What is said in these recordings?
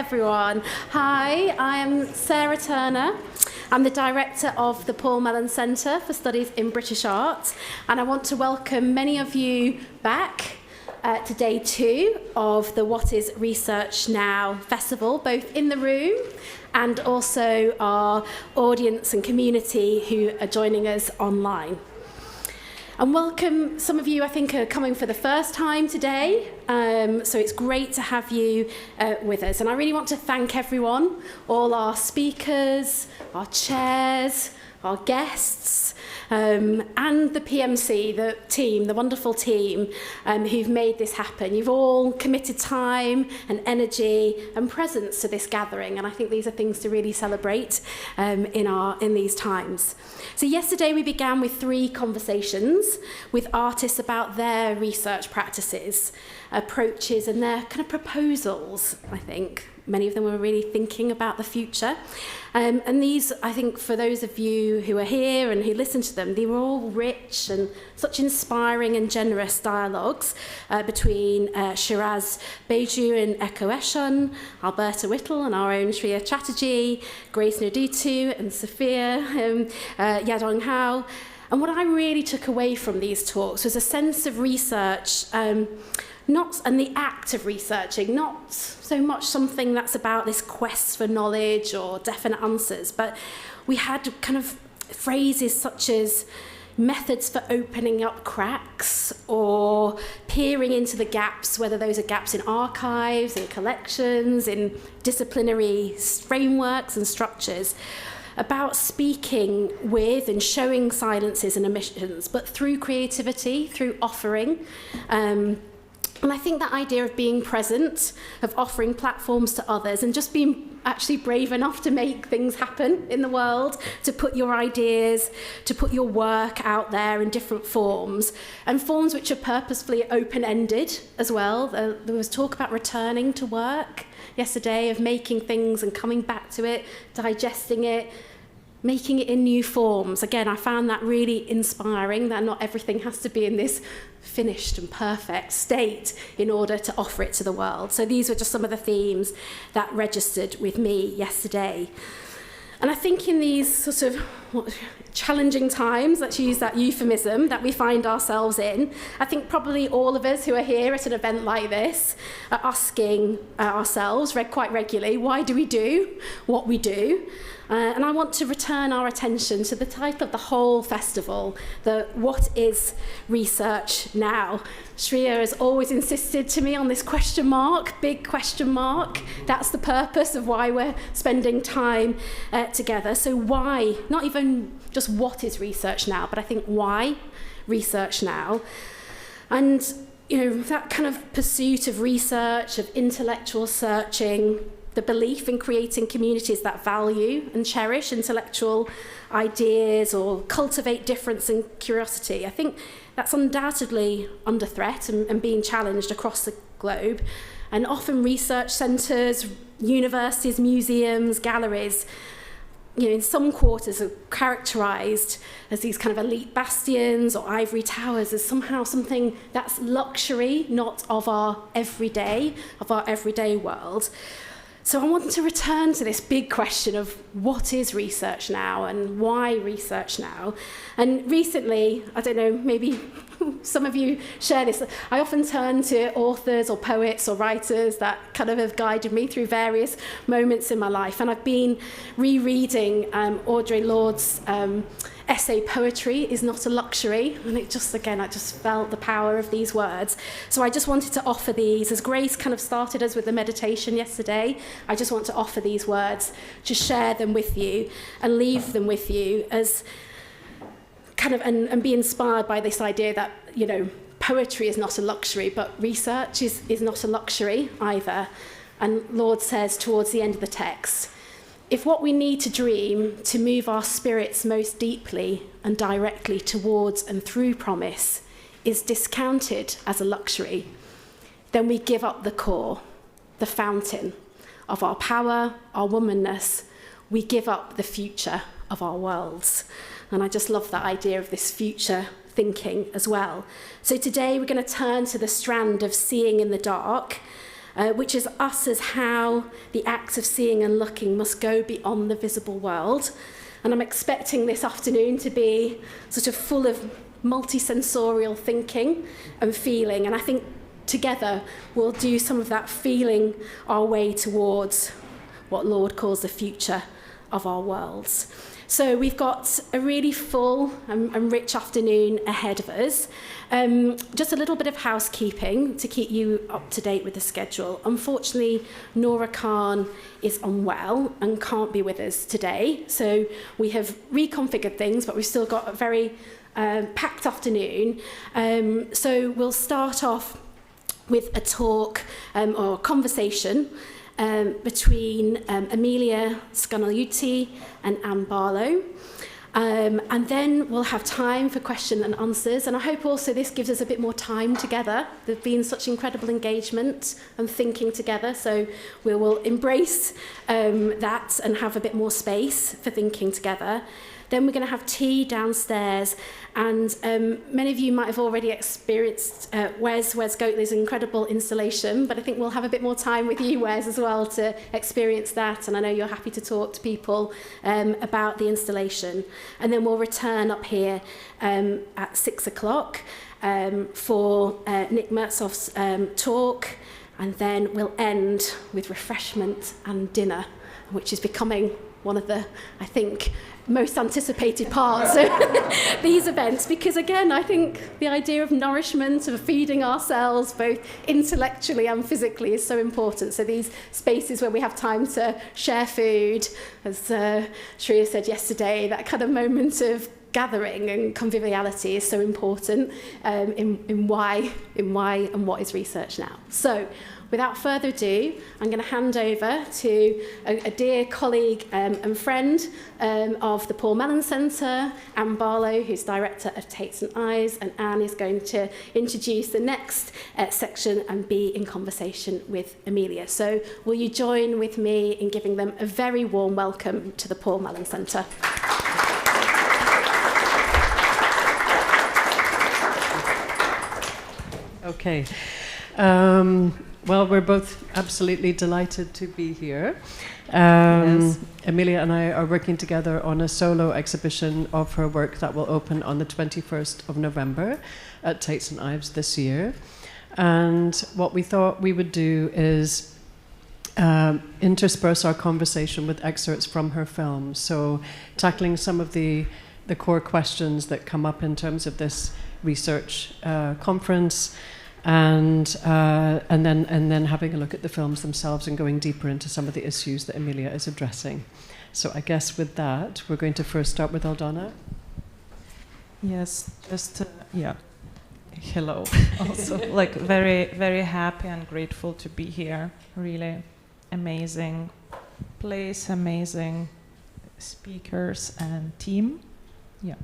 everyone. Hi, I am Sarah Turner. I'm the director of the Paul Mellon Centre for Studies in British Art, and I want to welcome many of you back to day 2 of the What is Research Now festival, both in the room and also our audience and community who are joining us online. And welcome, some of you I think are coming for the first time today, so it's great to have you with us. And I really want to thank everyone, all our speakers, our chairs, our guests, and the PMC, the team, the wonderful team who've made this happen. You've all committed time and energy and presence to this gathering, and I think these are things to really celebrate in these times. So yesterday we began with 3 conversations with artists about their research practices, approaches, and their kind of proposals, I think. Many of them were really thinking about the future. And these, I think, for those of you who are here and who listen to them, they were all rich and such inspiring and generous dialogues between Shiraz Beju and Eko Eshun, Alberta Whittle and our own Shreya Chatterjee, Grace Nodutu and Sophia Yadong Hao. And what I really took away from these talks was a sense of research, and the act of researching, not so much something that's about this quest for knowledge or definite answers, but we had kind of phrases such as methods for opening up cracks or peering into the gaps, whether those are gaps in archives, in collections, in disciplinary frameworks and structures, about speaking with and showing silences and omissions, but through creativity, through offering. And I think that idea of being present, of offering platforms to others, and just being actually brave enough to make things happen in the world, to put your ideas, to put your work out there in different forms, and forms which are purposefully open-ended as well. There was talk about returning to work yesterday, of making things and coming back to it, digesting it, making it in new forms. Again, I found that really inspiring, that not everything has to be in this finished and perfect state in order to offer it to the world. So these were just some of the themes that registered with me yesterday. And I think in these sort of challenging times, let's use that euphemism, that we find ourselves in, I think probably all of us who are here at an event like this are asking ourselves quite regularly, why do we do what we do? And I want to return our attention to the title of the whole festival, the What is Research Now? Shreya has always insisted to me on this question mark, big question mark. That's the purpose of why we're spending time together. So why, not even just what is research now, but I think why research now? And that kind of pursuit of research, of intellectual searching, the belief in creating communities that value and cherish intellectual ideas or cultivate difference and curiosity. I think that's undoubtedly under threat and being challenged across the globe. And often research centres, universities, museums, galleries, in some quarters are characterised as these kind of elite bastions or ivory towers as somehow something that's luxury, not of our everyday world. So I want to return to this big question of what is research now and why research now? And recently, I don't know, maybe some of you share this, I often turn to authors or poets or writers that kind of have guided me through various moments in my life. And I've been rereading Audre Lorde's essay Poetry is Not a Luxury, and I just felt the power of these words. So I just wanted to offer these, as Grace kind of started us with the meditation yesterday, I just want to offer these words, to share them with you and leave them with you as kind of, and be inspired by this idea that, poetry is not a luxury, but research is not a luxury either. And Lorde says towards the end of the text, if what we need to dream to move our spirits most deeply and directly towards and through promise is discounted as a luxury, then we give up the core, the fountain of our power, our womanness. We give up the future of our worlds. And I just love that idea of this future thinking as well. So today we're going to turn to the strand of seeing in the dark, which is us as how the act of seeing and looking must go beyond the visible world. And I'm expecting this afternoon to be sort of full of multisensorial thinking and feeling. And I think together we'll do some of that feeling our way towards what Lord calls the future of our worlds. So we've got a really full and rich afternoon ahead of us. Just a little bit of housekeeping to keep you up to date with the schedule. Unfortunately, Nora Khan is unwell and can't be with us today. So we have reconfigured things, but we've still got a very packed afternoon. So we'll start off with a talk or a conversation between Amelia Scanaliuti and Anne Barlow. And then we'll have time for question and answers. And I hope also this gives us a bit more time together. There's been such incredible engagement and thinking together. So we will embrace that and have a bit more space for thinking together. Then we're going to have tea downstairs, and many of you might have already experienced Wes Goatley's incredible installation, but I think we'll have a bit more time with you, Wes, as well to experience that, and I know you're happy to talk to people about the installation. And then we'll return up here at 6 o'clock for Nick Mertzov's talk, and then we'll end with refreshment and dinner, which is becoming one of the, I think, most anticipated parts of these events, because again, I think the idea of nourishment, of feeding ourselves both intellectually and physically, is so important. So these spaces where we have time to share food, as Shreya said yesterday, that kind of moment of gathering and conviviality is so important in why and what is research now. So without further ado, I'm going to hand over to a dear colleague and friend of the Paul Mellon Centre, Anne Barlow, who's director of Tates and Eyes, and Anne is going to introduce the next section and be in conversation with Amelia. So will you join with me in giving them a very warm welcome to the Paul Mellon Centre? Okay. Well, we're both absolutely delighted to be here. Yes. Amelia and I are working together on a solo exhibition of her work that will open on the 21st of November at Tates and Ives this year. And what we thought we would do is intersperse our conversation with excerpts from her film. So tackling some of the core questions that come up in terms of this research conference, and then having a look at the films themselves and going deeper into some of the issues that Amelia is addressing. So I guess with that, we're going to first start with Aldana. Yes, just hello. Also, like very, very happy and grateful to be here. Really amazing place, amazing speakers and team. Yeah.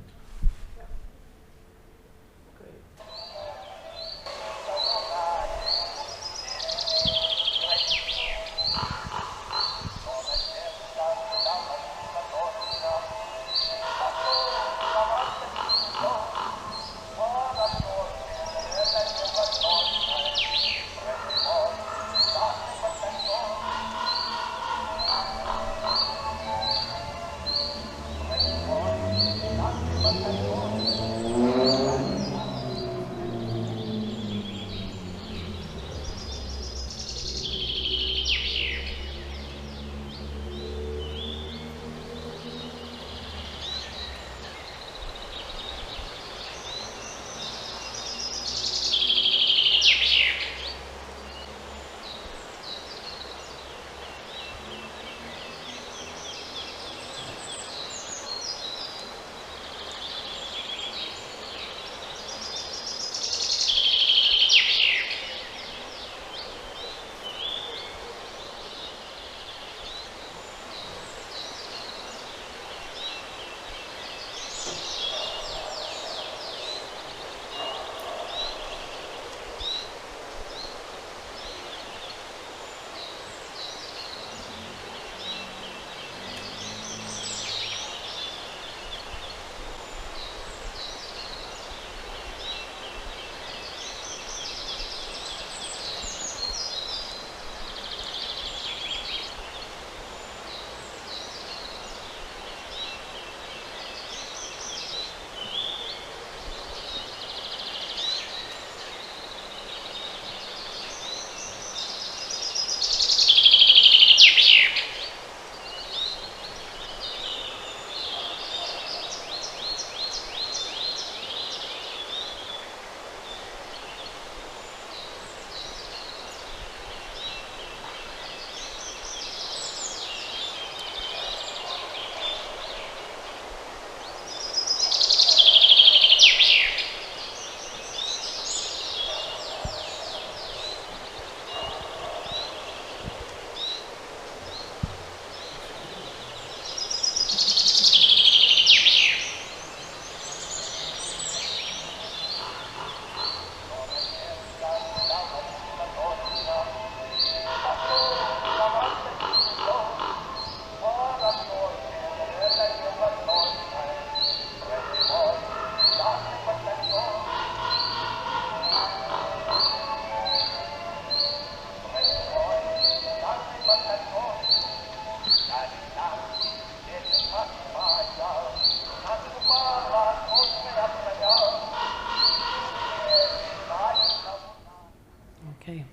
Okay.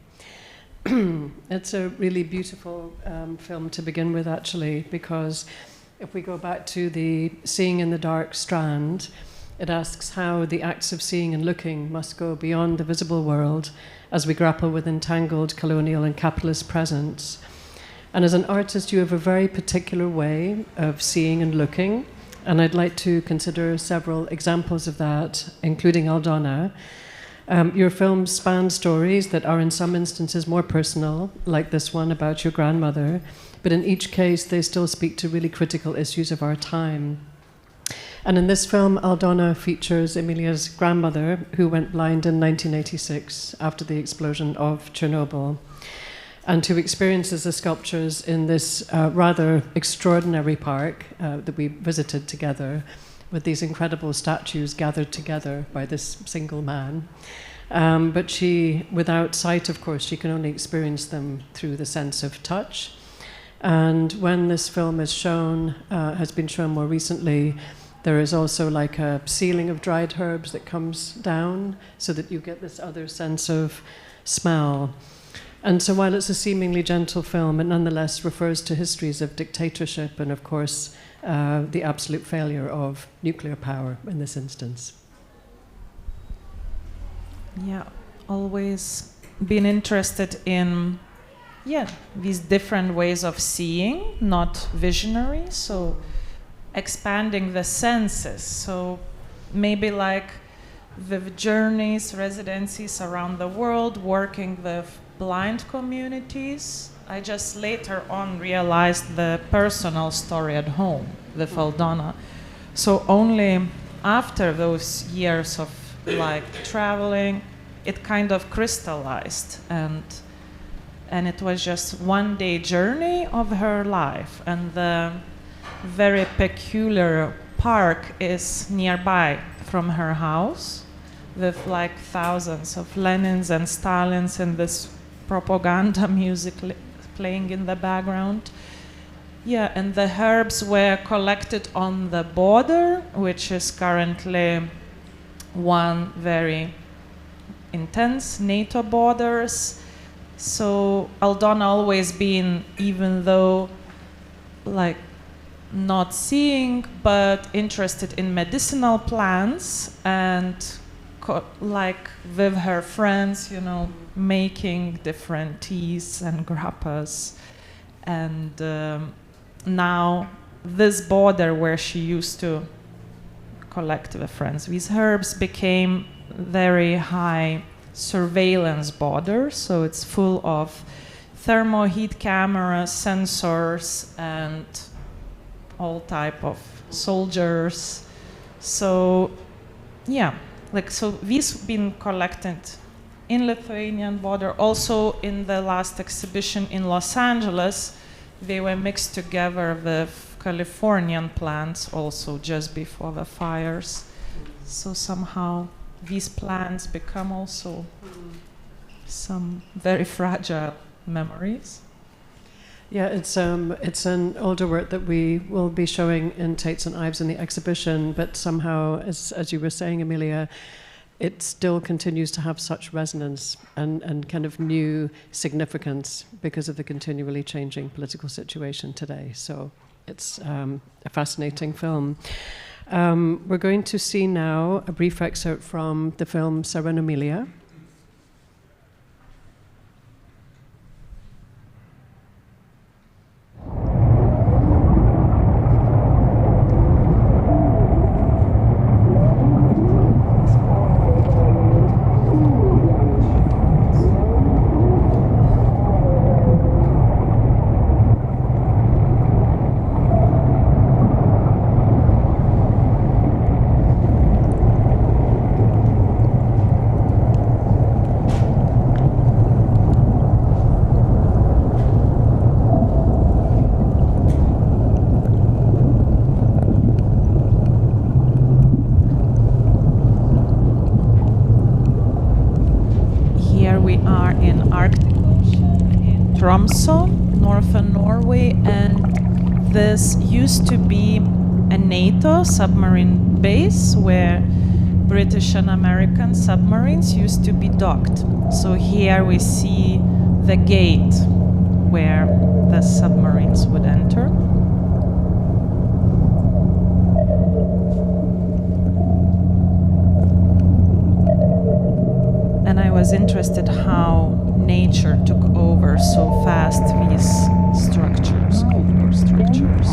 It's a really beautiful film to begin with, actually, because if we go back to the Seeing in the Dark strand, it asks how the acts of seeing and looking must go beyond the visible world as we grapple with entangled colonial and capitalist presence. And as an artist, you have a very particular way of seeing and looking, and I'd like to consider several examples of that, including Aldona. Your films span stories that are in some instances more personal, like this one about your grandmother, but in each case they still speak to really critical issues of our time. And in this film, Aldona features Emilia's grandmother, who went blind in 1986 after the explosion of Chernobyl, and who experiences the sculptures in this rather extraordinary park that we visited together, with these incredible statues gathered together by this single man. But she, without sight, of course, she can only experience them through the sense of touch. And when this film is shown, has been shown more recently, there is also like a ceiling of dried herbs that comes down so that you get this other sense of smell. And so while it's a seemingly gentle film, it nonetheless refers to histories of dictatorship and, of course, the absolute failure of nuclear power in this instance. Yeah, always been interested in these different ways of seeing, not visionary, so expanding the senses. So maybe like with journeys, residencies around the world, working with blind communities, I just later on realized the personal story at home with Aldona. So only after those years of like traveling, it kind of crystallized, and it was just one day journey of her life. And the very peculiar park is nearby from her house, with like thousands of Lenins and Stalins and this propaganda music playing in the background. Yeah, and the herbs were collected on the border, which is currently one very intense NATO borders. So Aldona always been, even though like not seeing, but interested in medicinal plants, and like with her friends, you know, making different teas and grappas. And now this border where she used to collect with friends these herbs became very high surveillance border. So it's full of thermo heat cameras, sensors, and all type of soldiers. So yeah, like, so these been collected in Lithuanian border. Also in the last exhibition in Los Angeles, they were mixed together with Californian plants also just before the fires. So somehow these plants become also some very fragile memories. Yeah, it's an older work that we will be showing in Tates and Ives in the exhibition, but somehow, as you were saying, Emilia, it still continues to have such resonance and kind of new significance because of the continually changing political situation today. So it's a fascinating film. We're going to see now a brief excerpt from the film Serena Emilia. Tromsø, northern Norway, and this used to be a NATO submarine base where British and American submarines used to be docked. So here we see the gate where the submarines would enter. And I was interested how nature took over so fast these structures, Cold War structures.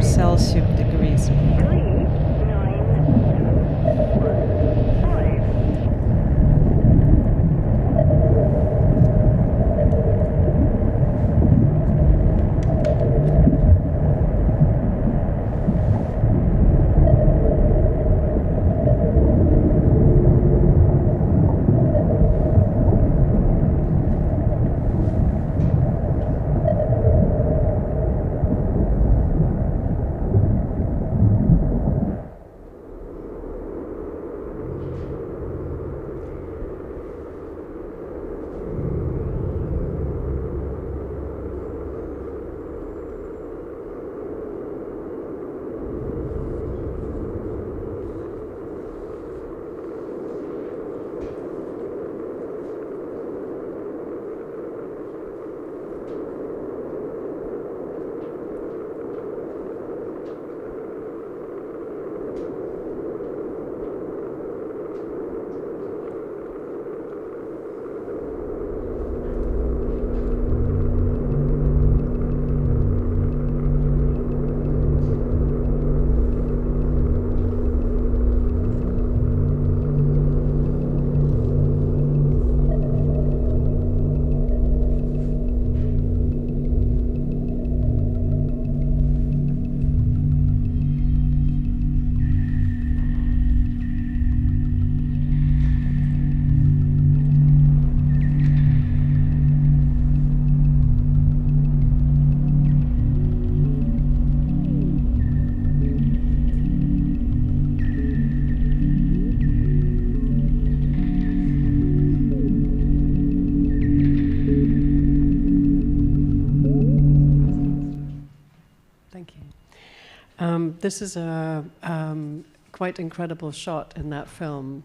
Celsius degrees. This is a quite incredible shot in that film,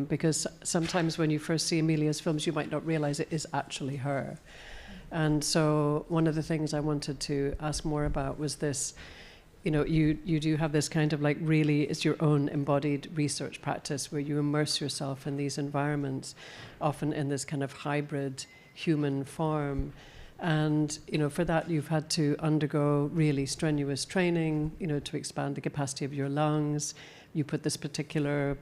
because sometimes when you first see Amelia's films, you might not realize it is actually her. And so one of the things I wanted to ask more about was this, you do have this kind of like really, it's your own embodied research practice where you immerse yourself in these environments, often in this kind of hybrid human form. And, for that you've had to undergo really strenuous training, to expand the capacity of your lungs. You put this particular,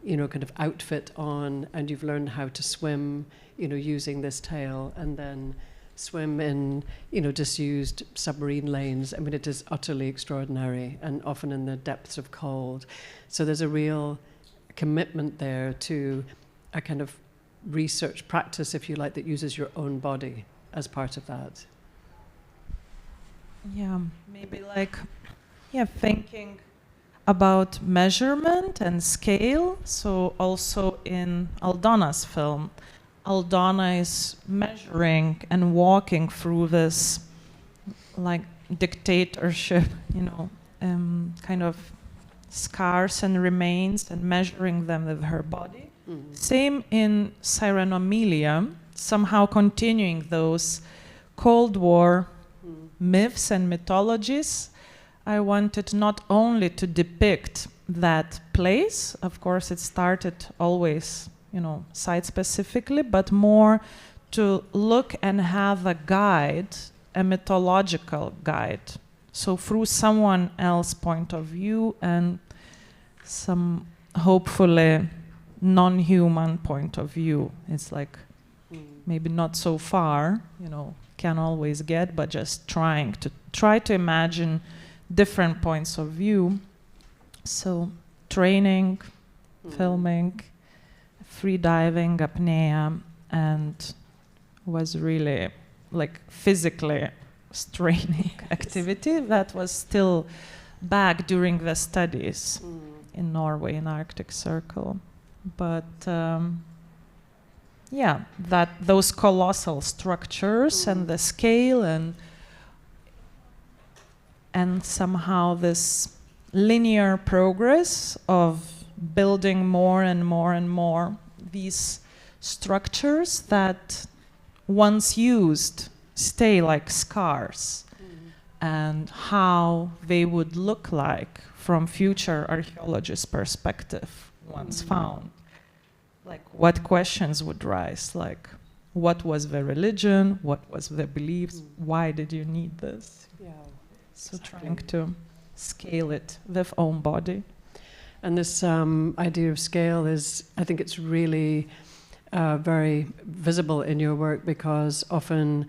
kind of outfit on, and you've learned how to swim, using this tail, and then swim in, disused submarine lanes. I mean, it is utterly extraordinary, and often in the depths of cold. So there's a real commitment there to a kind of research practice, if you like, that uses your own body as part of that. Yeah, maybe thinking about measurement and scale. So also in Aldona's film, Aldona is measuring and walking through this like dictatorship, kind of scars and remains, and measuring them with her body. Mm-hmm. Same in Sirenomelia, somehow continuing those Cold War myths and mythologies. I wanted not only to depict that place, of course it started always, site-specifically, but more to look and have a guide, a mythological guide. So through someone else's point of view and some hopefully non-human point of view. It's like maybe not so far, can always get, but just try to imagine different points of view. So training, filming, free diving, apnea, and was really like physically straining activity that was still back during the studies in Norway in Arctic Circle. But that those colossal structures and the scale and somehow this linear progress of building more and more and more these structures that once used stay like scars, and how they would look like from future archaeologists' perspective once found. Like what questions would rise, like what was the religion, what was the beliefs, why did you need this? So trying to scale it with own body. And this idea of scale is, I think it's really very visible in your work, because often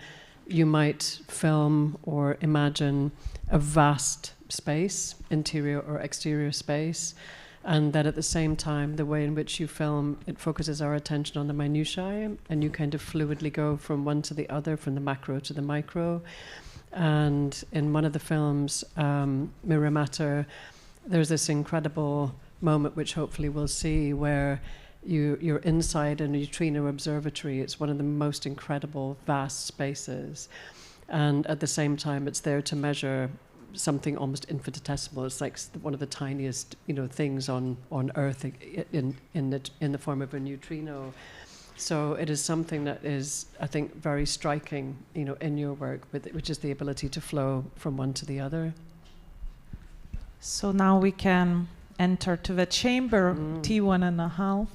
you might film or imagine a vast space, interior or exterior space, and that at the same time, the way in which you film, it focuses our attention on the minutiae, and you kind of fluidly go from one to the other, from the macro to the micro. And in one of the films, Mirror Matter, there's this incredible moment, which hopefully we'll see, where you're inside a neutrino observatory. It's one of the most incredible, vast spaces. And at the same time, it's there to measure something almost infinitesimal. It's like one of the tiniest, things on Earth in the form of a neutrino. So it is something that is, I think, very striking, in your work, which is the ability to flow from one to the other. So now we can enter to the chamber T1.5.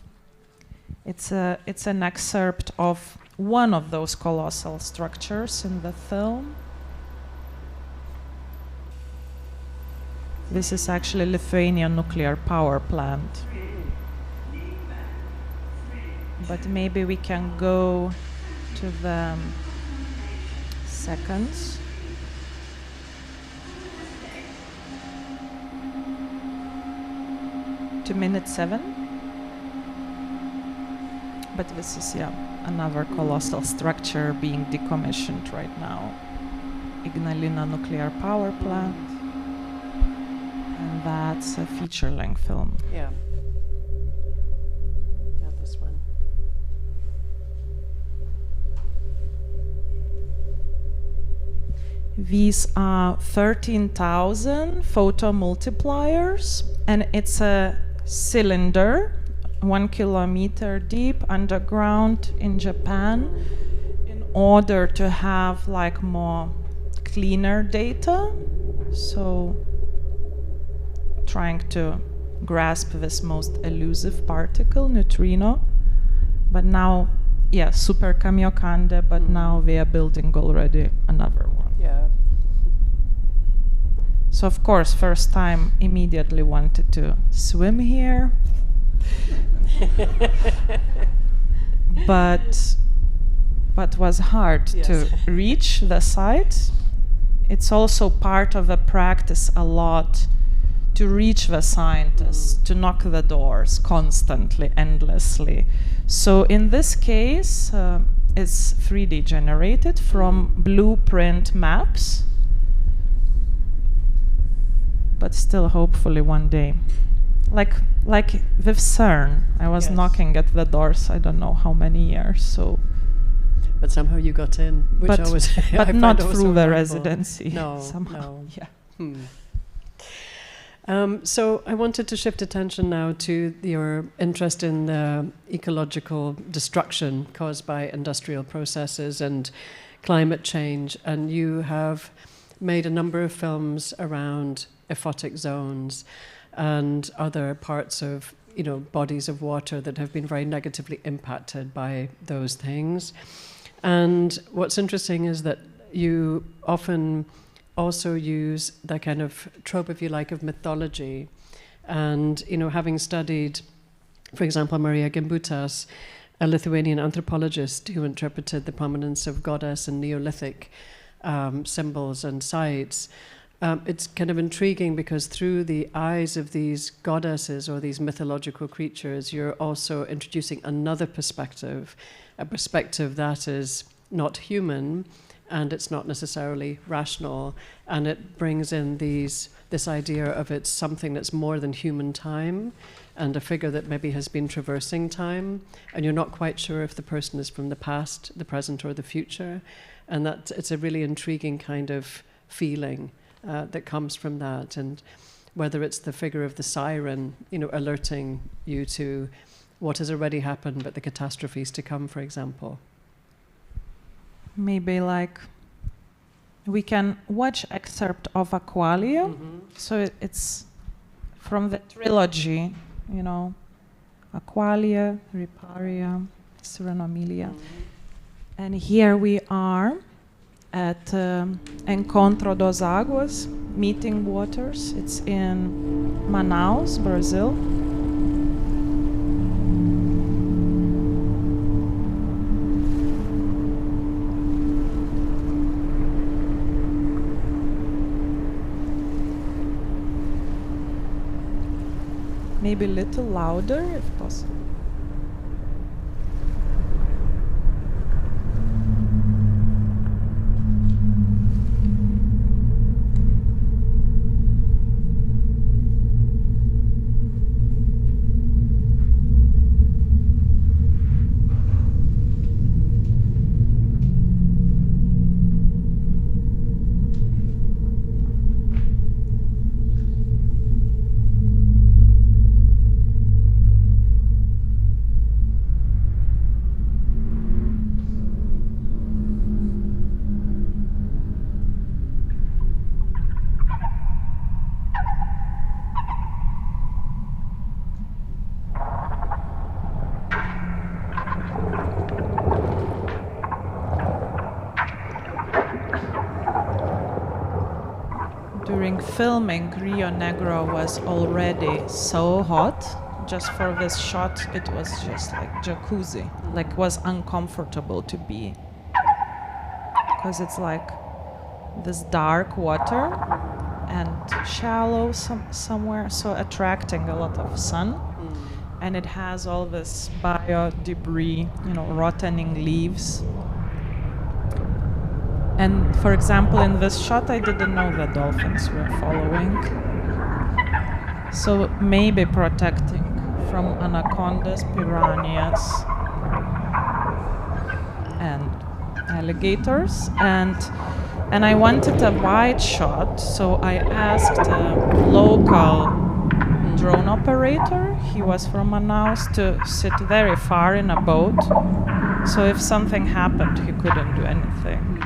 It's an excerpt of one of those colossal structures in the film. This is actually Lithuanian nuclear power plant. But maybe we can go to the seconds. To minute 7. But this is, another colossal structure being decommissioned right now. Ignalina nuclear power plant. And that's a feature-length film. Yeah, this one. These are 13,000 photomultipliers, and it's a cylinder, 1 kilometer deep, underground in Japan, in order to have like more cleaner data. So trying to grasp this most elusive particle, neutrino. But now, Super Kamiokande, but now we are building already another one. Yeah. So of course, first time immediately wanted to swim here. but was hard to reach the site. It's also part of a practice a lot to reach the scientists, to knock the doors constantly, endlessly. So in this case, it's 3D generated from blueprint maps, but still hopefully one day. Like with CERN, I was knocking at the doors, I don't know how many years, so. But somehow you got in, which but, always but not through the residency. No, somehow. No. So I wanted to shift attention now to your interest in the ecological destruction caused by industrial processes and climate change. And you have made a number of films around aphotic zones and other parts of, bodies of water that have been very negatively impacted by those things. And what's interesting is that you often also use the kind of trope, if you like, of mythology. And, having studied, for example, Maria Gimbutas, a Lithuanian anthropologist who interpreted the prominence of goddess in Neolithic symbols and sites, it's kind of intriguing because through the eyes of these goddesses or these mythological creatures, you're also introducing another perspective, a perspective that is not human and it's not necessarily rational, and it brings in this idea of it's something that's more than human time and a figure that maybe has been traversing time, and you're not quite sure if the person is from the past, the present, or the future, and that it's a really intriguing kind of feeling that comes from that. And whether it's the figure of the siren, alerting you to what has already happened, but the catastrophes to come, for example. Maybe like we can watch excerpt of Aqualia. Mm-hmm. So it's from the trilogy, Aqualia, Riparia, Serenomelia. Mm-hmm. And here we are at Encontro dos Águas, Meeting Waters. It's in Manaus, Brazil. Maybe a little louder if possible. During filming, Rio Negro was already so hot. Just for this shot, it was just like jacuzzi, like was uncomfortable to be, because it's like this dark water and shallow somewhere, so attracting a lot of sun. And it has all this bio debris, rotting leaves. And for example, in this shot, I didn't know the dolphins were following. So maybe protecting from anacondas, piranhas, and alligators. And I wanted a wide shot, so I asked a local drone operator, he was from Manaus, to sit very far in a boat. So if something happened, he couldn't do anything.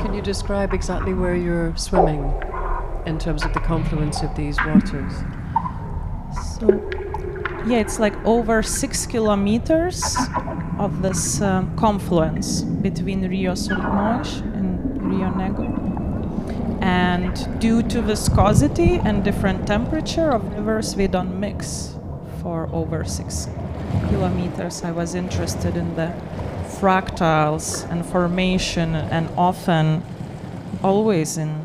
Can you describe exactly where you're swimming in terms of the confluence of these waters? So, yeah, it's like over 6 kilometers of this confluence between Rio Solimões and Rio Negro. And due to viscosity and different temperature of rivers, we don't mix for over 6 kilometers. I was interested in the fractals and formation, and often always in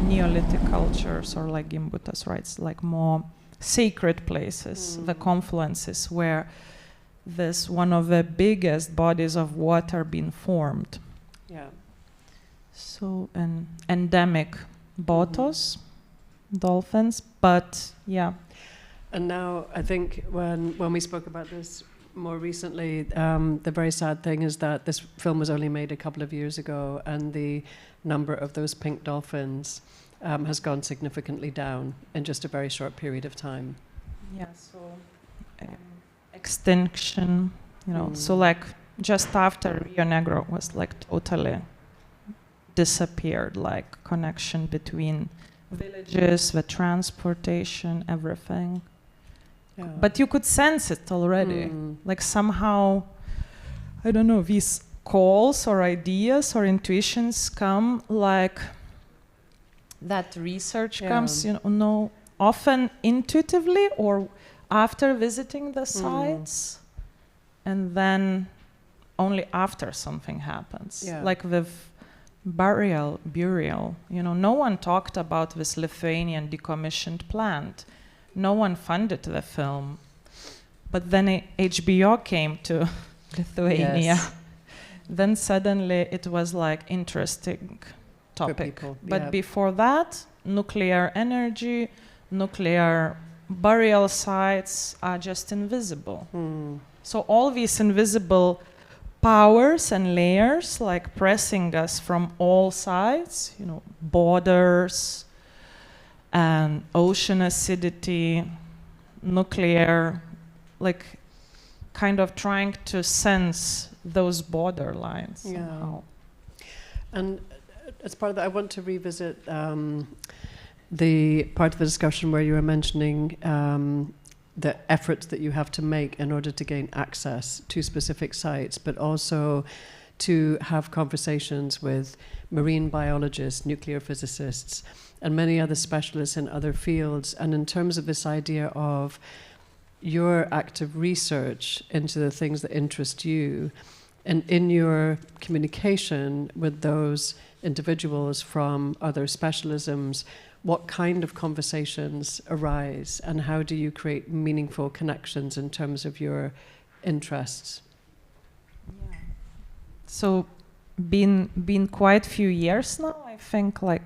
Neolithic cultures, or like Gimbutas writes, like more sacred places, the confluences where this one of the biggest bodies of water being formed. Yeah. So an endemic botos, dolphins, but yeah. And now I think when we spoke about this more recently, the very sad thing is that this film was only made a couple of years ago, and the number of those pink dolphins has gone significantly down in just a very short period of time. Yeah, so extinction, so like just after Rio Negro was like totally disappeared, like connection between villages, the transportation, everything. Yeah. But you could sense it already. Like somehow, I don't know, these calls or ideas or intuitions come like that research comes, often intuitively or after visiting the sites, and then only after something happens. Yeah. Like with burial, no one talked about this Lithuanian decommissioned plant. No one funded the film. But then HBO came to Lithuania. Yes. Then suddenly it was like interesting topic. people, But yeah. before that, nuclear energy, nuclear burial sites are just invisible. So all these invisible powers and layers like pressing us from all sides, borders and ocean acidity, nuclear, like kind of trying to sense those borderlines somehow. And as part of that, I want to revisit the part of the discussion where you were mentioning the efforts that you have to make in order to gain access to specific sites, but also to have conversations with marine biologists, nuclear physicists, and many other specialists in other fields. And in terms of this idea of your active research into the things that interest you, and in your communication with those individuals from other specialisms, what kind of conversations arise, and how do you create meaningful connections in terms of your interests? So been quite few years now, I think like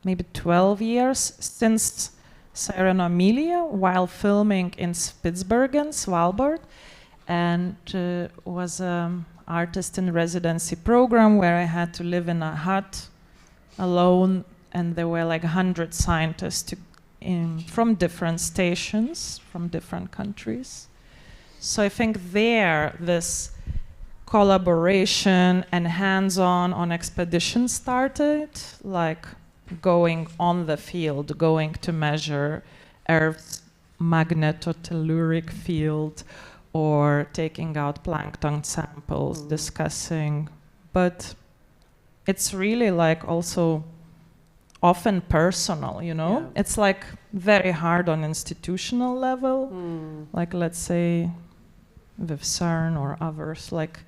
maybe 12 years since Siren Amelia, while filming in Spitsbergen, Svalbard, and was an artist in residency program where I had to live in a hut alone, and there were like 100 scientists from different stations, from different countries. So I think there, this collaboration and hands-on on expedition started, like going on the field, going to measure Earth's magnetotelluric field, or taking out plankton samples, discussing. But it's really like also often personal, Yeah. It's like very hard on institutional level, like let's say with CERN or others, like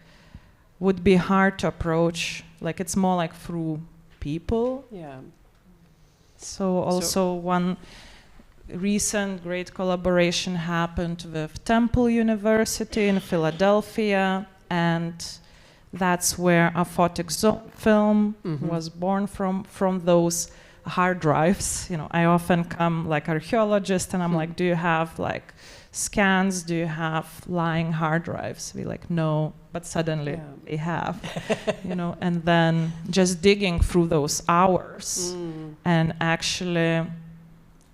would be hard to approach, like it's more like through people. Yeah. So also one recent great collaboration happened with Temple University in Philadelphia, and that's where a photic zone film was born from those hard drives. I often come like archaeologist and I'm like, do you have like scans? Do you have lying hard drives? We like, no, but suddenly they have, and then just digging through those hours and actually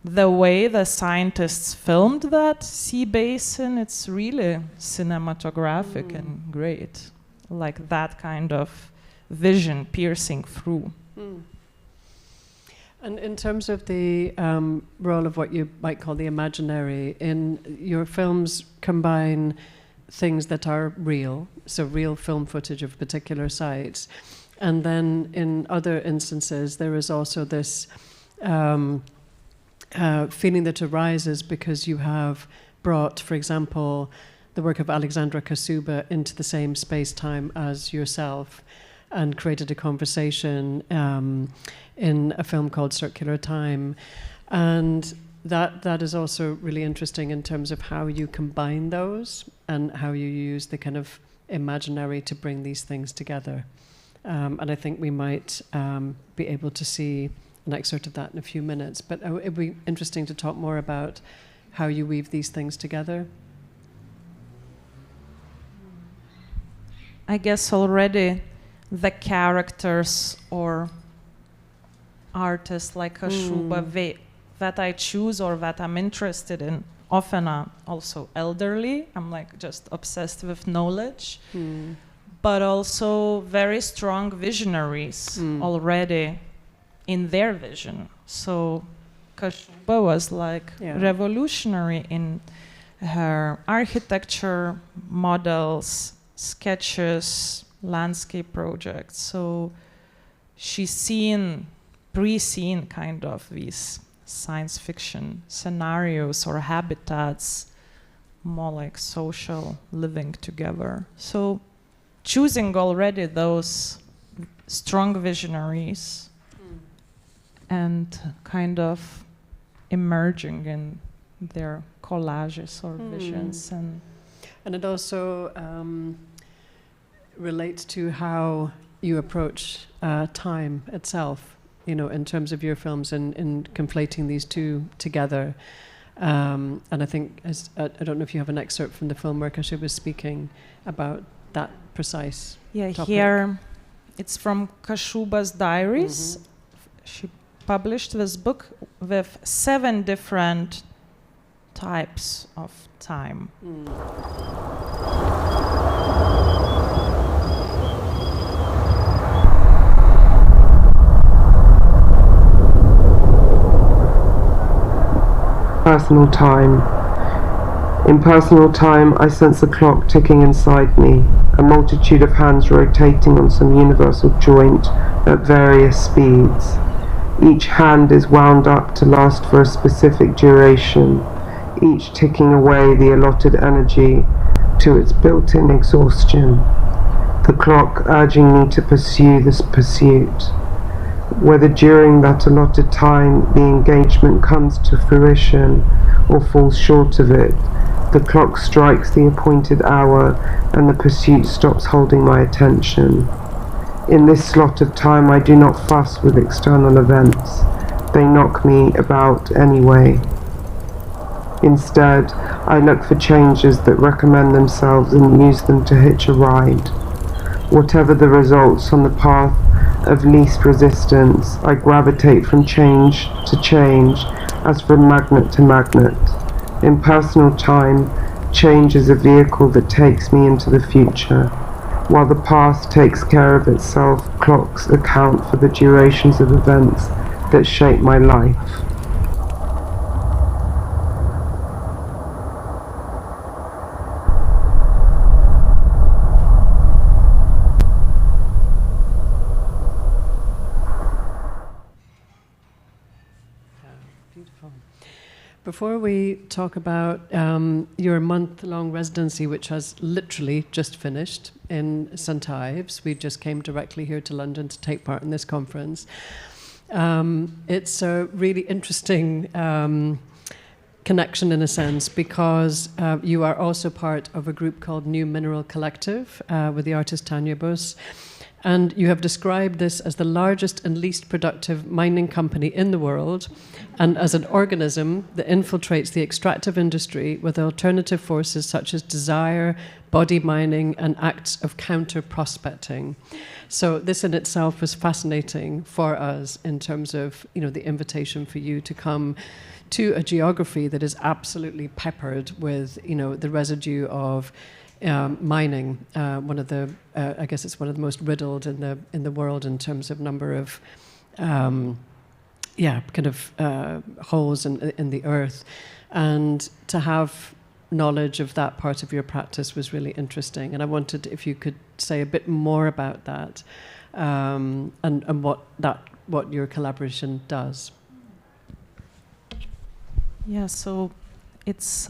the way the scientists filmed that sea basin, it's really cinematographic and great. Like that kind of vision piercing through. And in terms of the role of what you might call the imaginary, in your films combine things that are real, so real film footage of particular sites, and then in other instances there is also this feeling that arises because you have brought, for example, the work of Alexandra Kasuba into the same space-time as yourself, and created a conversation in a film called Circular Time. And that is also really interesting in terms of how you combine those and how you use the kind of imaginary to bring these things together. And I think we might be able to see an excerpt of that in a few minutes. But it would be interesting to talk more about how you weave these things together. I guess already the characters or artists like Kashuba that I choose or that I'm interested in often are also elderly. I'm like just obsessed with knowledge. but also very strong visionaries already in their vision. So Kashuba was like revolutionary in her architecture, models, sketches, landscape projects. So she's pre-seen kind of these science fiction scenarios or habitats, more like social living together. So choosing already those strong visionaries and kind of emerging in their collages or visions. And it also relates to how you approach time itself, in terms of your films and in conflating these two together. And I think, I don't know if you have an excerpt from the film where Kashuba was speaking about that precise topic. Here it's from Kashuba's diaries. She published this book with 7 different types of time. Personal time. In personal time, I sense a clock ticking inside me, a multitude of hands rotating on some universal joint at various speeds. Each hand is wound up to last for a specific duration, each ticking away the allotted energy to its built-in exhaustion. The clock urging me to pursue this pursuit. Whether during that allotted time the engagement comes to fruition or falls short of it, the clock strikes the appointed hour and the pursuit stops holding my attention. In this slot of time I do not fuss with external events. They knock me about anyway. Instead, I look for changes that recommend themselves and use them to hitch a ride. Whatever the results on the path of least resistance, I gravitate from change to change as from magnet to magnet. In personal time, change is a vehicle that takes me into the future. While the past takes care of itself, clocks account for the durations of events that shape my life. Beautiful. Before we talk about your month-long residency, which has literally just finished in St. Ives, we just came directly here to London to take part in this conference. It's a really interesting connection in a sense because you are also part of a group called New Mineral Collective with the artist Tanya Bus. And you have described this as the largest and least productive mining company in the world, and as an organism that infiltrates the extractive industry with alternative forces such as desire, body mining, and acts of counter-prospecting. So this in itself was fascinating for us in terms of, the invitation for you to come to a geography that is absolutely peppered with, the residue of mining, one of the, I guess it's one of the most riddled in the world in terms of number of, holes in the earth, and to have knowledge of that part of your practice was really interesting. And I wondered if you could say a bit more about that, and what your collaboration does. Yeah, so it's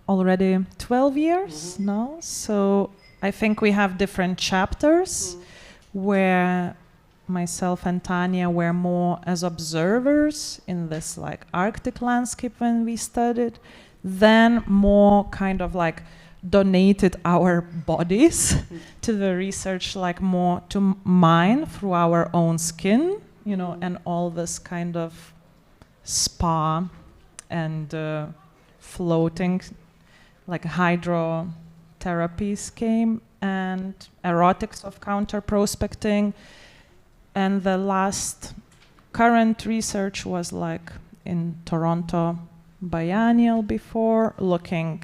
already 12 years now. So I think we have different chapters where myself and Tanya were more as observers in this like Arctic landscape when we studied, then more kind of like donated our bodies to the research, like more to mine through our own skin, and all this kind of spa and floating, like hydrotherapies came, and erotics of counter-prospecting. And the last current research was like in Toronto Biennial before, looking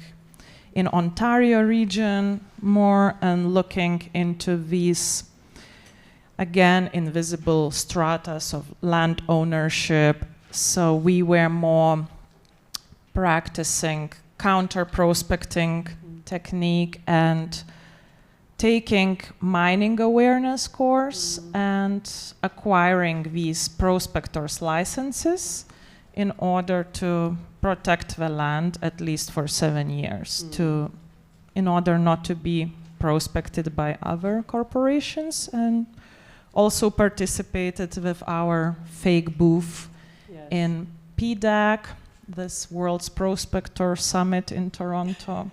in Ontario region more, and looking into these, again, invisible stratas of land ownership. So we were more practicing counter-prospecting technique and taking mining awareness course and acquiring these prospectors licenses in order to protect the land at least for 7 years, in order not to be prospected by other corporations, and also participated with our fake booth in PDAC, this World's Prospector Summit in Toronto.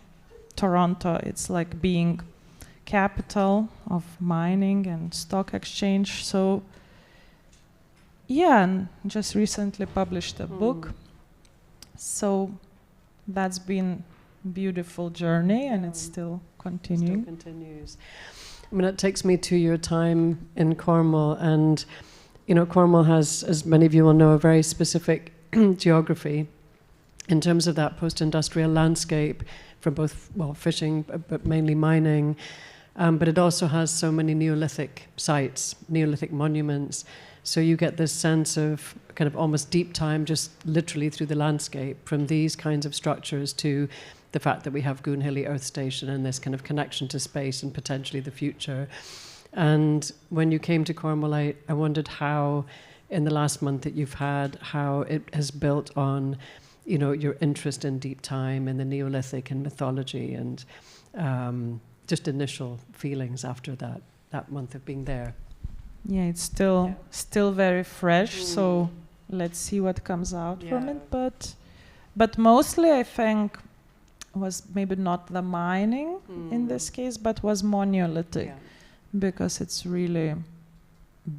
It's like being capital of mining and stock exchange. So yeah, and just recently published a book. So that's been a beautiful journey, and it's still continuing. Still continues. I mean, it takes me to your time in Cornwall, and you know, Cornwall has, as many of you will know, a very specific geography in terms of that post-industrial landscape for both, well, fishing, but mainly mining. But it also has so many Neolithic sites, Neolithic monuments. So you get this sense of kind of almost deep time, just literally through the landscape, from these kinds of structures to the fact that we have Goonhilly Earth Station and this kind of connection to space and potentially the future. And when you came to Cornwall, I wondered how, in the last month that you've had, how it has built on, you know, your interest in deep time and the Neolithic and mythology, and just initial feelings after that month of being there. Yeah, it's still very fresh. So let's see what comes out from it. But mostly, I think, was maybe not the mining in this case, but was more Neolithic, because it's really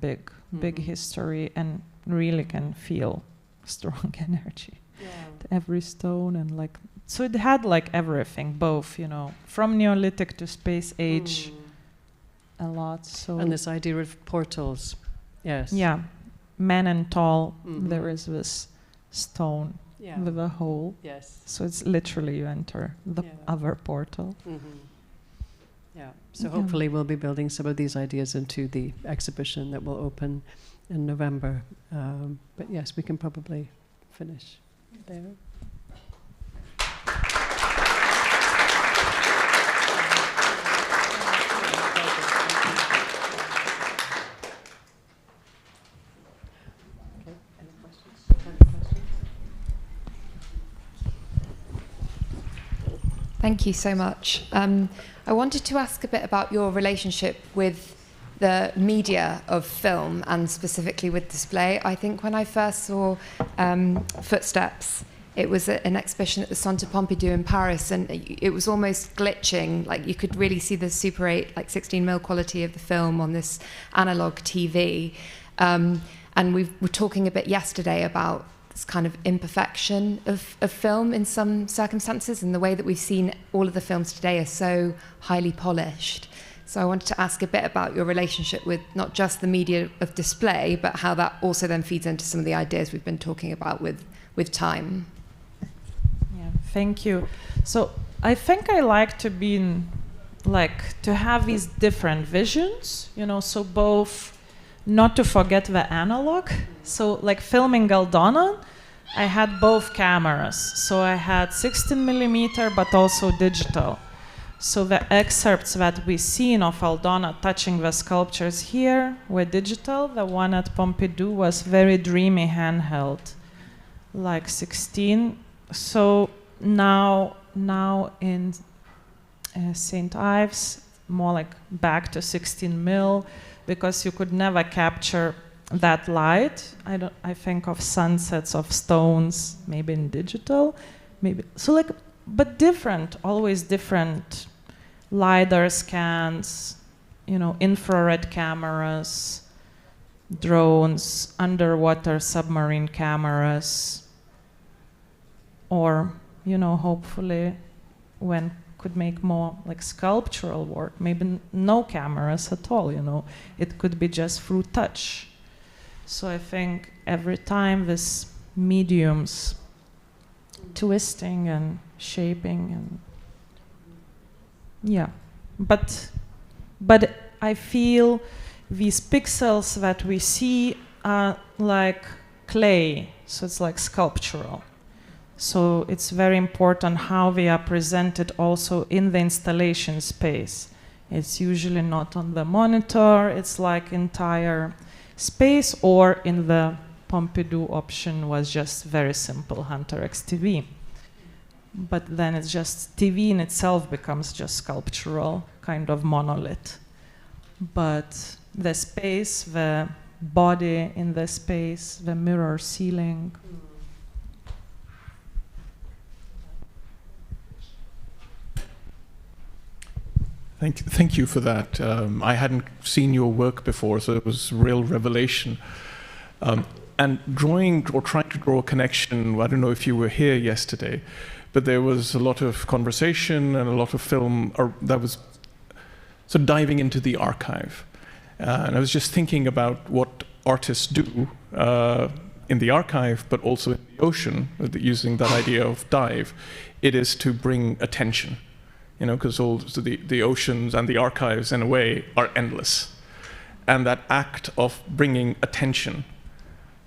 big history, and really can feel strong energy. Every stone, and like, so it had like everything, both, you know, from Neolithic to space age, a lot. So, and this idea of portals, yeah, man and tall, there is this stone with a hole. So it's literally you enter the other portal. So hopefully we'll be building some of these ideas into the exhibition that will open in November. But yes, we can probably finish there. Thank you so much. I wanted to ask a bit about your relationship with the media of film, and specifically with display. I think when I first saw Footsteps, it was an exhibition at the Centre Pompidou in Paris, and it was almost glitching. Like, you could really see the Super 8, like 16mm quality of the film on this analog TV. And we were talking a bit yesterday about this kind of imperfection of film in some circumstances, and the way that we've seen all of the films today are so highly polished. So I wanted to ask a bit about your relationship with not just the media of display, but how that also then feeds into some of the ideas we've been talking about with time. Yeah, thank you. So I think I like to be to have these different visions, you know, so both, not to forget the analog. So like filming Aldona, I had both cameras. So I had 16mm, but also digital. So the excerpts that we seen of Aldona touching the sculptures here were digital. The one at Pompidou was very dreamy handheld, like 16. So now in St. Ives, more like back to 16mm, because you could never capture that light. I think of sunsets of stones, maybe in digital, maybe. So like, but different, always different. LiDAR scans, you know, infrared cameras, drones, underwater submarine cameras, or, you know, hopefully when could make more like sculptural work, maybe no cameras at all, you know, it could be just through touch. So I think every time this mediums twisting and shaping and yeah, but I feel these pixels that we see are like clay, so it's like sculptural. So it's very important how they are presented also in the installation space. It's usually not on the monitor, it's like entire space, or in the Pompidou option was just very simple Hunter X TV. But then it's just TV in itself becomes just sculptural, kind of monolith. But the space, the body in the space, the mirror ceiling. Thank you for that. I hadn't seen your work before, so it was real revelation. And drawing or trying to draw a connection, I don't know if you were here yesterday, but there was a lot of conversation and a lot of film that was sort of diving into the archive. And I was just thinking about what artists do in the archive, but also in the ocean, using that idea of dive. It is to bring attention. You know, because the oceans and the archives, in a way, are endless. And that act of bringing attention,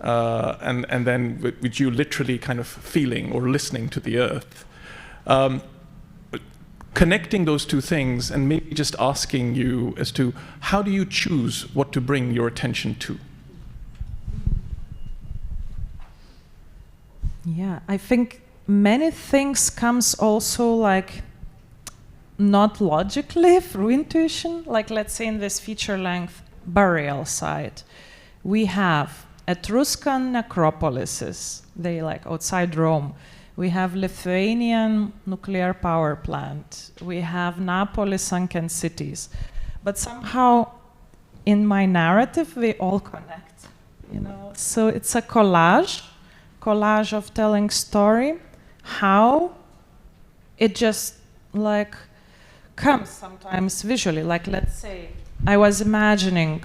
and then with you literally kind of feeling or listening to the earth, connecting those two things and maybe just asking you as to how do you choose what to bring your attention to? Yeah, I think many things comes also like not logically through intuition. Like let's say in this feature-length burial site, we have Etruscan necropolises, they like outside Rome. We have Lithuanian nuclear power plant. We have Napoli sunken cities. But somehow in my narrative, they all connect, you know? So it's a collage of telling story, how it just like comes sometimes visually. Like let's say I was imagining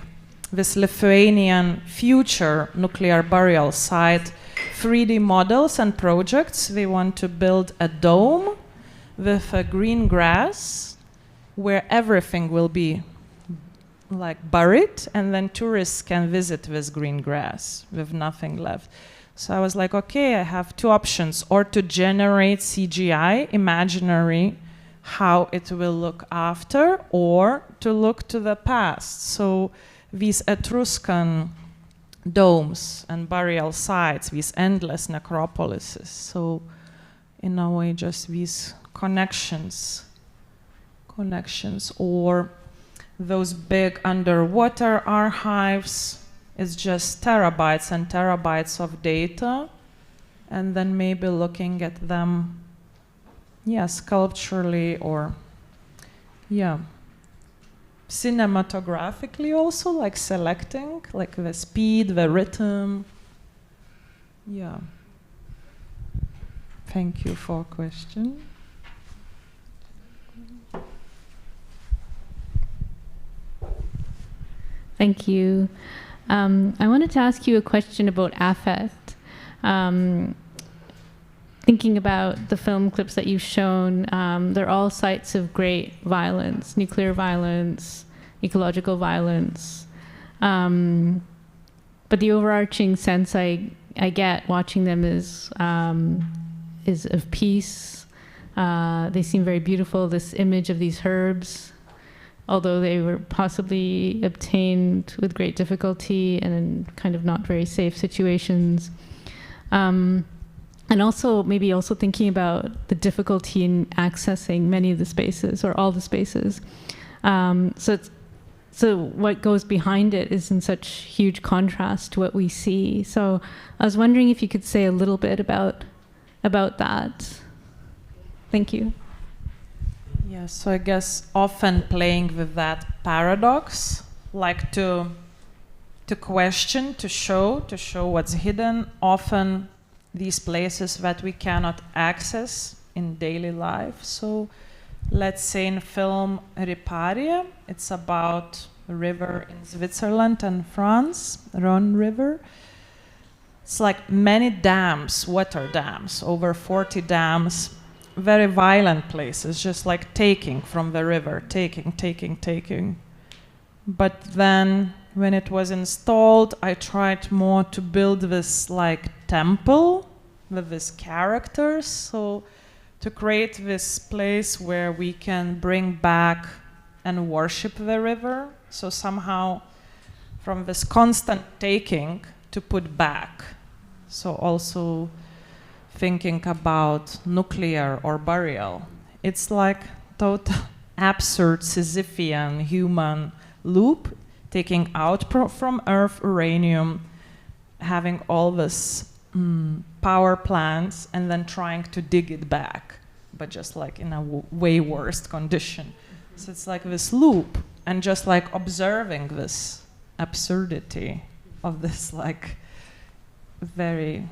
this Lithuanian future nuclear burial site, 3D models and projects. They want to build a dome with a green grass where everything will be like buried, and then tourists can visit this green grass with nothing left. So I was like, okay, I have two options, or to generate CGI, imaginary, how it will look after, or to look to the past. So these Etruscan domes and burial sites, these endless necropolises. So in a way, just these connections, or those big underwater archives. It's just terabytes and terabytes of data, and then maybe looking at them, sculpturally or, cinematographically also, like selecting, like the speed, the rhythm. Yeah. Thank you for question. Thank you. I wanted to ask you a question about affect. Thinking about the film clips that you've shown, they're all sites of great violence, nuclear violence, ecological violence. But the overarching sense I get watching them is of peace. They seem very beautiful, this image of these herbs, although they were possibly obtained with great difficulty and in kind of not very safe situations. And also, maybe also thinking about the difficulty in accessing many of the spaces or all the spaces. So what goes behind it is in such huge contrast to what we see. So I was wondering if you could say a little bit about that. Thank you. Yeah, so I guess often playing with that paradox, like to question, to show what's hidden, often these places that we cannot access in daily life. So let's say in film Riparia, it's about a river in Switzerland and France, Rhone River. It's like many dams, water dams, over 40 dams, very violent places, just like taking from the river, taking. But then when it was installed, I tried more to build this like temple with these characters. So to create this place where we can bring back and worship the river. So somehow from this constant taking to put back. So also thinking about nuclear or burial. It's like total absurd Sisyphean human loop, taking out from Earth uranium, having all this power plants, and then trying to dig it back, but just like in a way worse condition. So it's like this loop, and just like observing this absurdity of this like very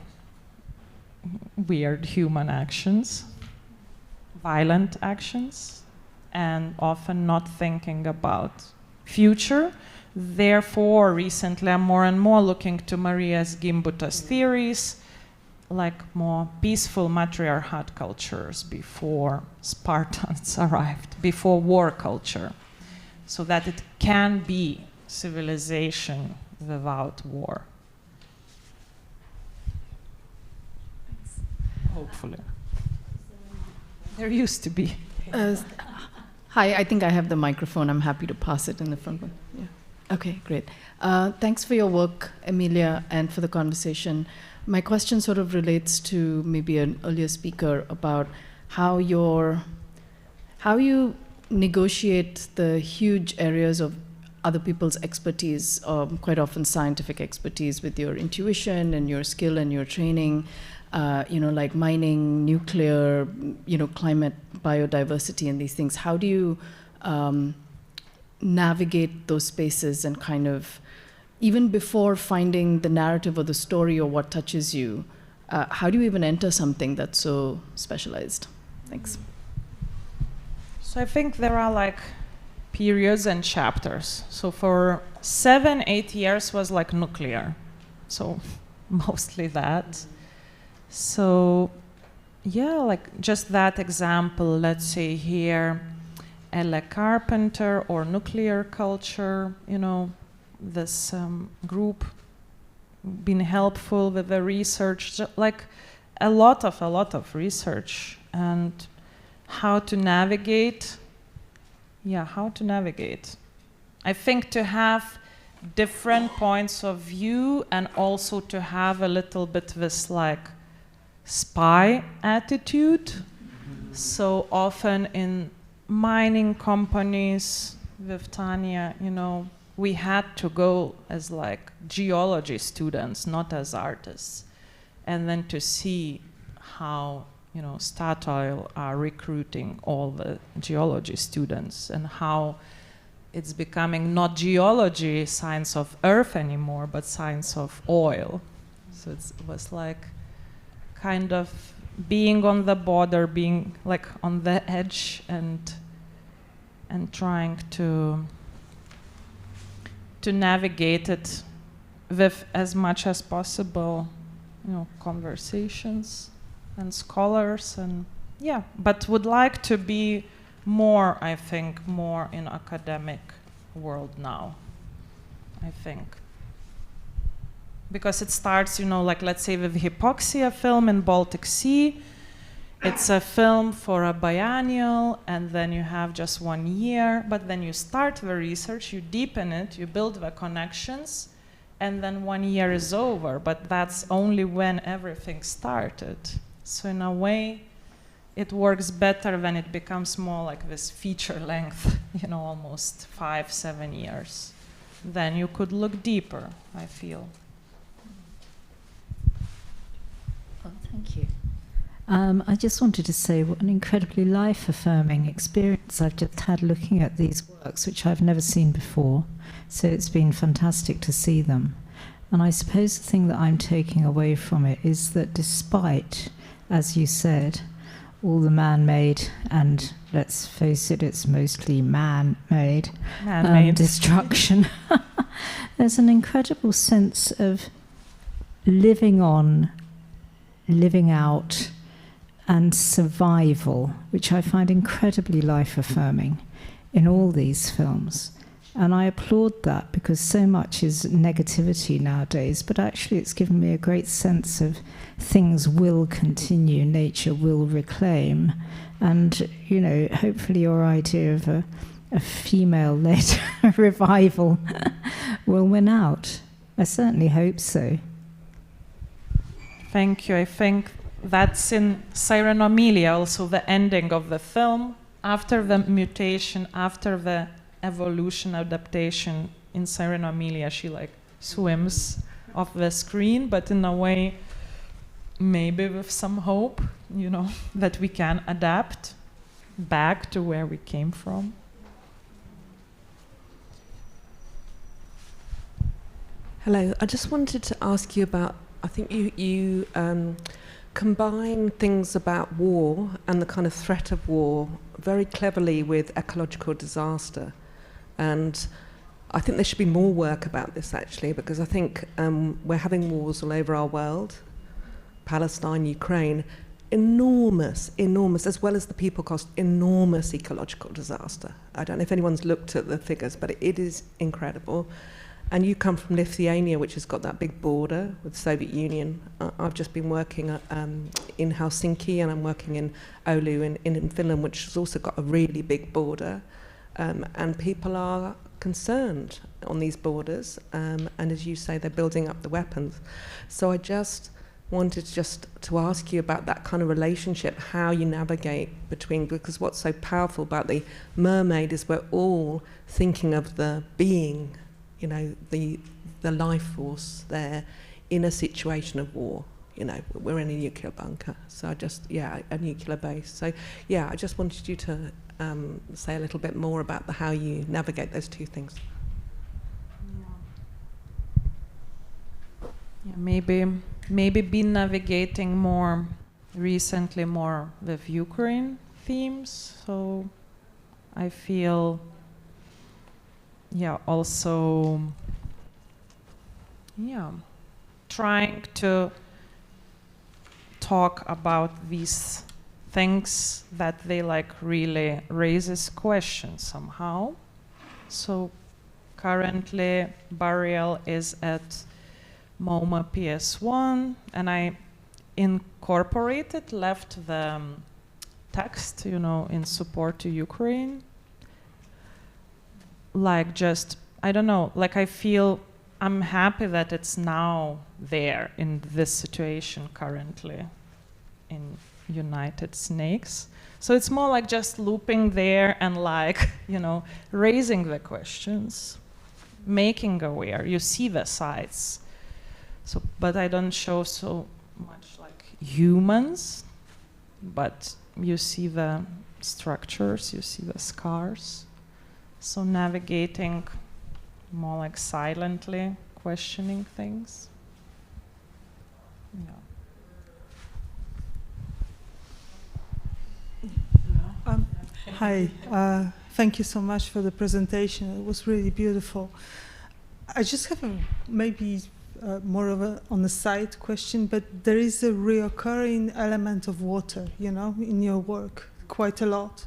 weird human actions, violent actions, and often not thinking about future. Therefore, recently I'm more and more looking to Maria's Gimbuta's theories, like more peaceful matriarchat cultures before Spartans arrived, before war culture, so that it can be civilization without war. Hopefully. There used to be. Hi, I think I have the microphone. I'm happy to pass it in the front one. Yeah. Okay, great. Thanks for your work, Emilia, and for the conversation. My question sort of relates to maybe an earlier speaker about how you negotiate the huge areas of other people's expertise, quite often scientific expertise, with your intuition and your skill and your training. Like mining, nuclear, climate, biodiversity, and these things. How do you navigate those spaces and kind of, even before finding the narrative or the story or what touches you, how do you even enter something that's so specialized? Thanks. So I think there are like periods and chapters. So for 7-8 years was like nuclear. So mostly that. So, yeah, like just that example, let's say here, Ella Carpenter or nuclear culture, this group been helpful with the research, like a lot of research, and how to navigate. Yeah, how to navigate. I think to have different points of view, and also to have a little bit this like spy attitude. So often in mining companies with Tanya, we had to go as like geology students, not as artists, and then to see how Statoil are recruiting all the geology students, and how it's becoming not geology, science of earth anymore, but science of oil. So it was like kind of being on the border, being like on the edge, and trying to navigate it with as much as possible, conversations and scholars, and but would like to be more, I think, more in academic world now, I think. Because it starts, like let's say with Hypoxia film in Baltic Sea. It's a film for a biennial, and then you have just 1 year, but then you start the research, you deepen it, you build the connections, and then 1 year is over, but that's only when everything started. So in a way, it works better when it becomes more like this feature length, almost 5-7 years. Then you could look deeper, I feel. Oh, thank you. I just wanted to say what an incredibly life-affirming experience I've just had looking at these works, which I've never seen before. So it's been fantastic to see them. And I suppose the thing that I'm taking away from it is that despite, as you said, all the man-made, and let's face it, it's mostly man-made destruction, there's an incredible sense of living on, living out, and survival, which I find incredibly life-affirming in all these films. And I applaud that, because so much is negativity nowadays, but actually it's given me a great sense of things will continue, nature will reclaim. And, you know, hopefully your idea of a female-led revival will win out. I certainly hope so. Thank you. I think that's in Siren Amelia, also the ending of the film. After the mutation, after the evolution, adaptation, in Siren Amelia, she like swims off the screen, but in a way, maybe with some hope, you know, that we can adapt back to where we came from. Hello, I just wanted to ask you about, I think you combine things about war and the kind of threat of war very cleverly with ecological disaster. And I think there should be more work about this, actually, because I think we're having wars all over our world. Palestine, Ukraine, enormous, as well as the people cost, enormous ecological disaster. I don't know if anyone's looked at the figures, but it is incredible. And you come from Lithuania, which has got that big border with the Soviet Union. I've just been working in Helsinki, and I'm working in Oulu in Finland, which has also got a really big border. And people are concerned on these borders. And as you say, they're building up the weapons. So I just wanted to ask you about that kind of relationship, how you navigate between, because what's so powerful about the mermaid is we're all thinking of the being, you know, the life force there in a situation of war. You know, we're in a nuclear bunker, so a nuclear base. So I just wanted you to say a little bit more about how you navigate those two things. Yeah, maybe been navigating more recently, more with Ukraine themes. So I feel, also, trying to talk about these things that they like really raises questions somehow. So currently Burial is at MoMA PS1, and I left the text, you know, in support to Ukraine. Like just, I don't know, like I feel I'm happy that it's now there in this situation currently in United Snakes. So it's more like just looping there and like, you know, raising the questions, making aware. You see the sides. So, but I don't show so much like humans, but you see the structures, you see the scars. So navigating more like silently, questioning things. Hi, thank you so much for the presentation. It was really beautiful. I just have maybe more of a on the side question, but there is a reoccurring element of water, you know, in your work, quite a lot.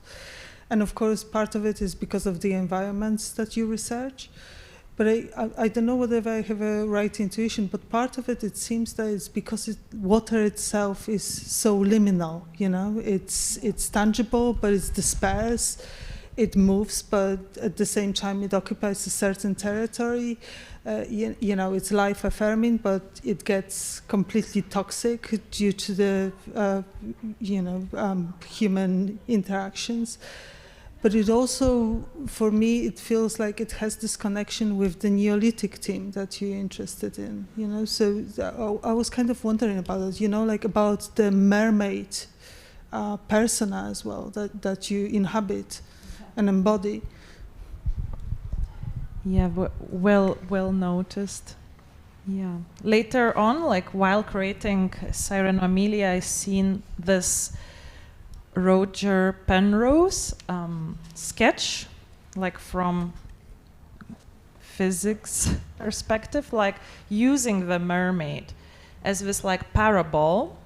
And of course, part of it is because of the environments that you research. But I don't know whether I have a right intuition, but part of it, it seems that it's because water itself is so liminal, you know? It's tangible, but it's dispersed. It moves, but at the same time, it occupies a certain territory. You know, it's life-affirming, but it gets completely toxic due to the, human interactions. But it also, for me, it feels like it has this connection with the Neolithic theme that you're interested in, you know? So I was kind of wondering about it, you know, like about the mermaid persona as well, that you inhabit and embody. Yeah, well noticed. Yeah. Later on, like while creating Siren Amelia, I seen this Roger Penrose sketch, like from physics perspective, like using the mermaid as this like parable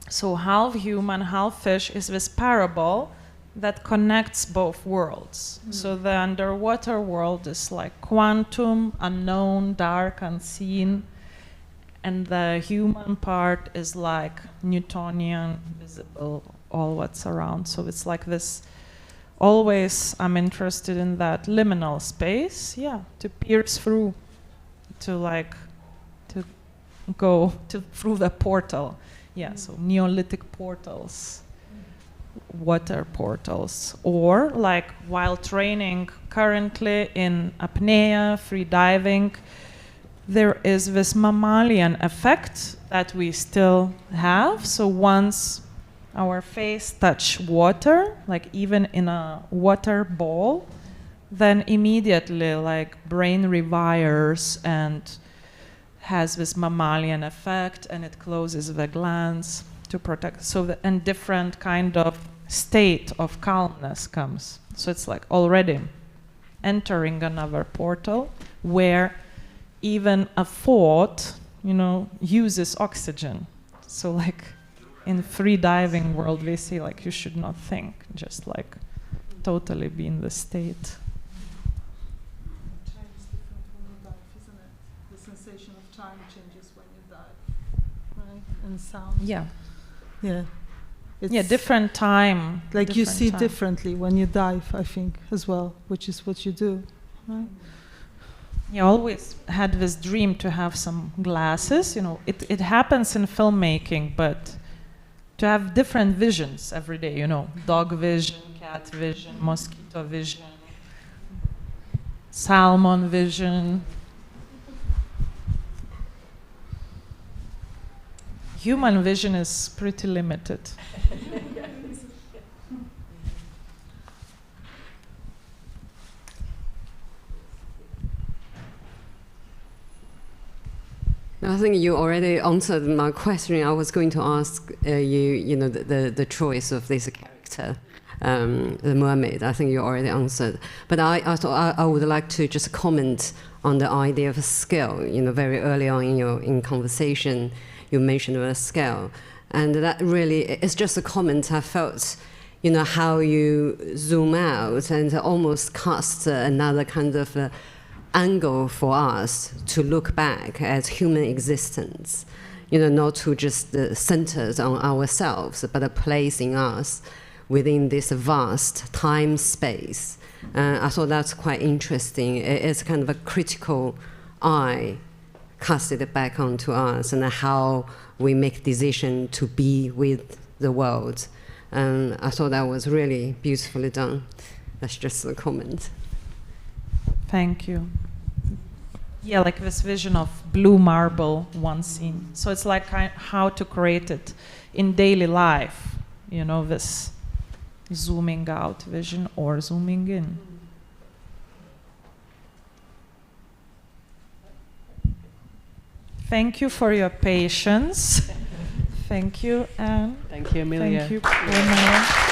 So half human, half fish is this parable that connects both worlds. So the underwater world is like quantum, unknown, dark, unseen, and the human part is like Newtonian, visible, all what's around. So it's like this, always I'm interested in that liminal space, to pierce through, to go through the portal. So Neolithic portals, water portals, or like while training currently in apnea, free diving, there is this mammalian effect that we still have. So once our face touch water, like even in a water bowl, then immediately like brain rewires and has this mammalian effect, and it closes the glands to protect. So and different kind of state of calmness comes. So it's like already entering another portal where even a thought, uses oxygen. So like in free diving world, we say like you should not think, just like totally be in the state. Time is different when you dive, isn't it? The sensation of time changes when you dive, right? And sound. Yeah. It's different time. Like you different see time. differently when you dive, I think, as well, which is what you do, right? I always had this dream to have some glasses. It happens in filmmaking, but to have different visions every day, dog vision, cat vision, mosquito vision, salmon vision. Human vision is pretty limited. I think you already answered my question. I was going to ask the choice of this character, the mermaid. I think you already answered. But I thought I would like to just comment on the idea of scale. Very early on in conversation, you mentioned the scale. And that really, it's just a comment I felt, how you zoom out and almost cast another kind of angle for us to look back at human existence, not to just centered on ourselves, but placing us within this vast time space. I thought that's quite interesting. It's kind of a critical eye casted back onto us and how we make decision to be with the world. I thought that was really beautifully done. That's just a comment. Thank you. Yeah, like this vision of blue marble, one scene. So it's like how to create it in daily life, this zooming out vision or zooming in. Thank you for your patience. Thank you, Anne. Thank you, Amelia. Thank you, Paul Mellon.